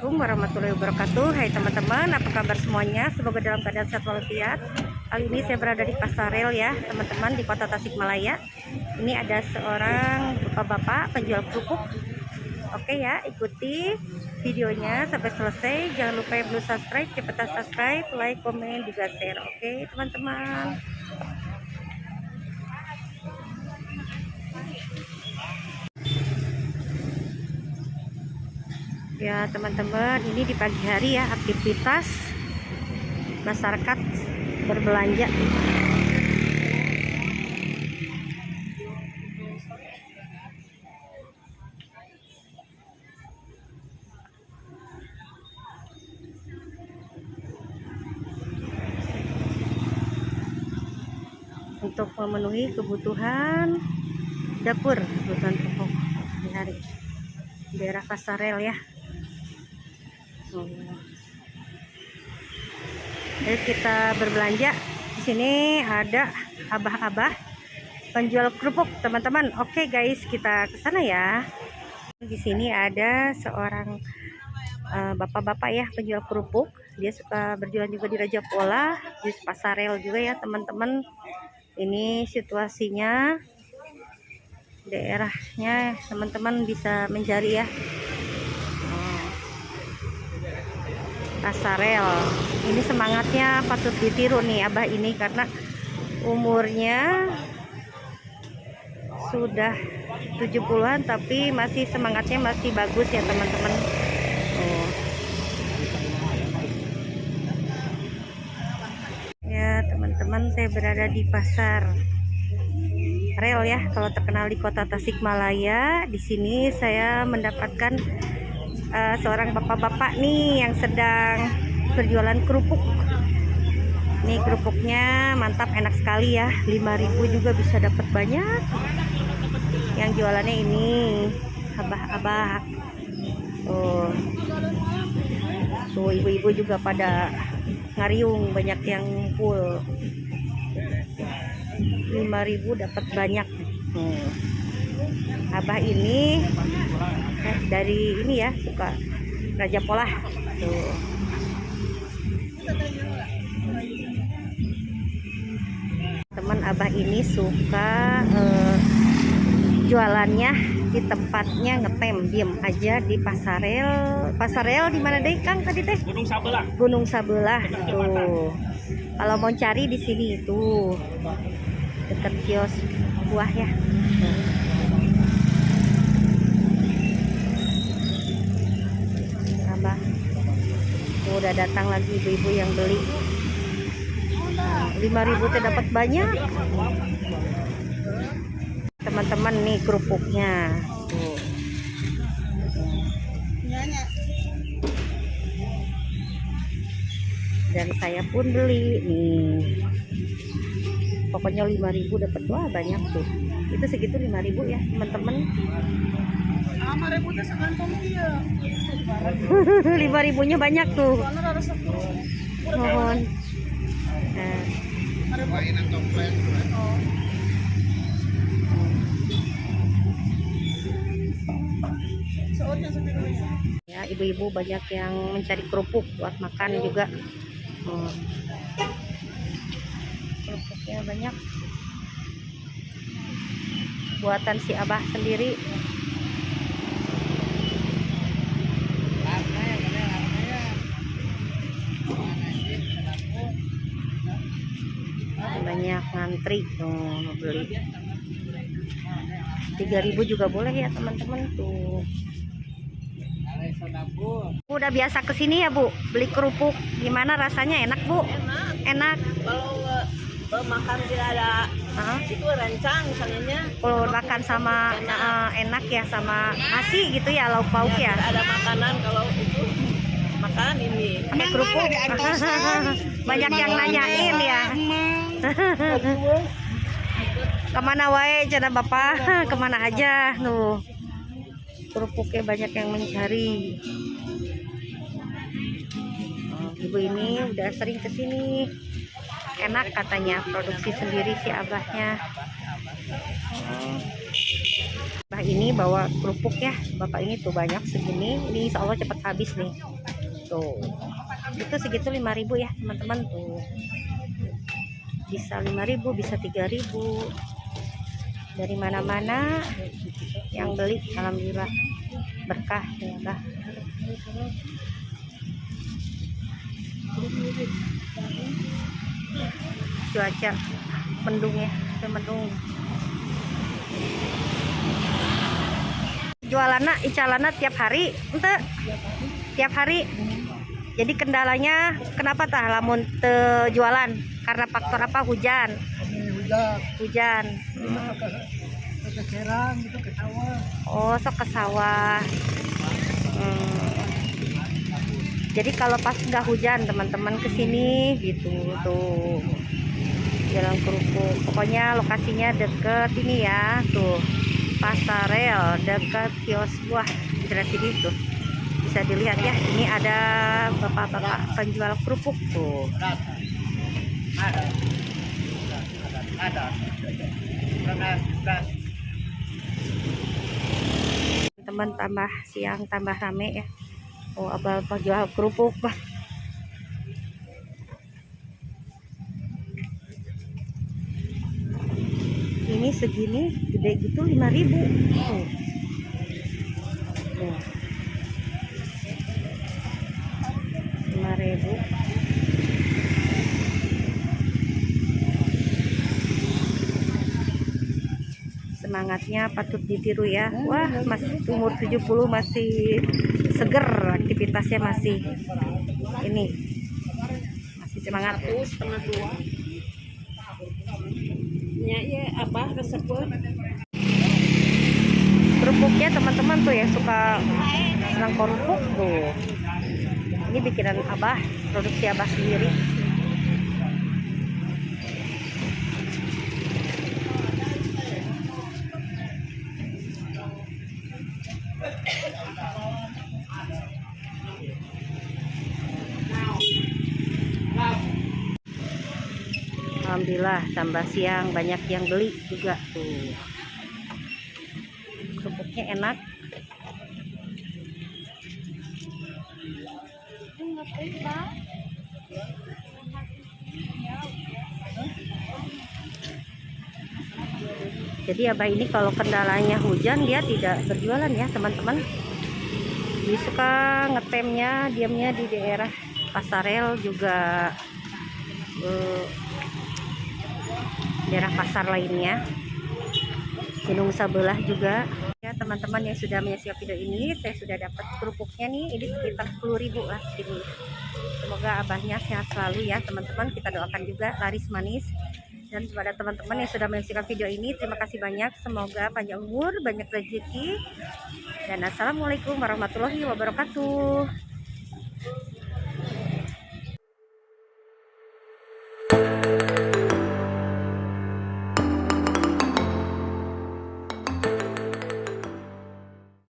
Assalamualaikum warahmatullahi wabarakatuh. Hai teman-teman, apa kabar semuanya? Semoga dalam keadaan sehat walafiat. Kali ini saya berada di Pasarel ya teman-teman, di kota Tasikmalaya. Ini ada seorang bapak-bapak penjual kerupuk. Oke ya, ikuti videonya sampai selesai. Jangan lupa yang belum subscribe, cepetan subscribe, like, komen, juga share. Oke teman-teman. Ya teman-teman, ini di pagi hari ya, aktivitas masyarakat berbelanja. Untuk memenuhi kebutuhan dapur, kebutuhan pokok di hari daerah Pasarel ya. Jadi kita berbelanja. Di sini ada abah-abah penjual kerupuk, teman-teman. Oke guys, kita ke sana ya. Di sini ada seorang bapak-bapak ya penjual kerupuk. Dia suka berjualan juga di Raja Pola, di Pasarel juga ya, teman-teman. Ini situasinya daerahnya, teman-teman bisa mencari ya. Pasarel. Ini semangatnya patut ditiru nih abah ini, karena umurnya sudah 70-an tapi masih semangatnya masih bagus ya teman-teman. Ya teman-teman, saya berada di pasar rel ya, kalau terkenal di kota Tasikmalaya. Di sini saya mendapatkan seorang bapak-bapak nih yang sedang berjualan kerupuk. Nih kerupuknya mantap, enak sekali ya, 5.000 juga bisa dapat banyak. Yang jualannya ini abah-abah. Tuh ibu-ibu juga pada ngariung, banyak yang full. 5.000 dapat banyak. Abah ini dari ini ya, suka Raja Pola. Tuh. Teman abah ini suka jualannya di tempatnya ngetem, diem aja di Pasarel. Pasarel di mana deh Kang tadi teh? Gunung Sabelah. Gunung Sabelah. Tuh. Kalau mau cari di sini tuh dekat kios buah ya. Abah udah datang lagi ibu-ibu yang beli. 5.000 tuh dapat banyak. Teman-teman nih kerupuknya. Tuh. Dan saya pun beli nih. Pokoknya 5.000 dapat, wah banyak tuh. Itu segitu 5.000 ya teman-teman. 5.000-nya banyak tuh. Mohon. Ya, ibu-ibu banyak yang mencari kerupuk buat makan juga. Kerupuknya banyak, buatan si abah sendiri. Banyak ngantri tuh beli. 3.000 juga boleh ya teman-teman tuh. Udah biasa kesini ya Bu, beli kerupuk. Gimana rasanya, enak Bu? Enak. Kalau makan tidak ada itu rancang misalnya. Kalau makan sama enak ya, sama nasi gitu ya, lauk pauk ya. Ada makanan kalau itu makan ini pakai kerupuk. Banyak yang nanyain ya. Kemana wae cina bapak? Kemana aja tuh? Kerupuknya banyak yang mencari. Ibu ini udah sering kesini. Enak katanya, produksi sendiri si abahnya. Abah ini bawa kerupuk ya. Bapak ini tuh banyak segini. Ini insya Allah cepat habis nih. Tuh. Itu segitu 5.000 ya teman-teman tuh. Bisa 5.000, bisa 3.000. Dari mana-mana yang beli alhamdulillah berkah ya kah. Cuaca mendung ya, mendung. Jualanna icalana tiap hari ente tiap hari. Jadi kendalanya kenapa tah lamun teu jualan? Karena faktor apa? Hujan. Hujan. Oh, sok ke sawah. Jadi kalau pas nggak hujan teman-teman kesini gitu tuh jalan kerupuk. Pokoknya lokasinya deket ini ya tuh pasar rel deket kios buah daerah sini tuh bisa dilihat ya. Ini ada bapak-bapak penjual kerupuk tuh. Teman tambah siang tambah rame ya. Oh, abal penjual kerupuk bah. Ini segini gede gitu 5.000. Tuh. Tuh. 5.000. Semangatnya patut ditiru ya. Wah, masih umur 70 masih seger, aktivitasnya masih ini. Masih semangat. Setengah 2. Ya apa tersebut? Kerupuknya teman-teman tuh ya suka senang kerupuk tuh. Ini bikinan Abah, produksi Abah sendiri. Alhamdulillah tambah siang banyak yang beli juga tuh. Kerupuknya enak. Jadi Abah ini kalau kendalanya hujan dia tidak berjualan ya teman-teman. Dia suka ngetemnya diamnya di daerah Pasarel juga, daerah pasar lainnya, Gunung Sabelah juga ya teman-teman yang sudah menyaksikan video ini. Saya sudah dapat kerupuknya nih, ini sekitar 10.000 lah ini. Semoga Abahnya sehat selalu ya teman-teman. Kita doakan juga laris manis. Dan kepada teman-teman yang sudah menyaksikan video ini, terima kasih banyak. Semoga panjang umur, banyak rezeki, dan assalamualaikum warahmatullahi wabarakatuh.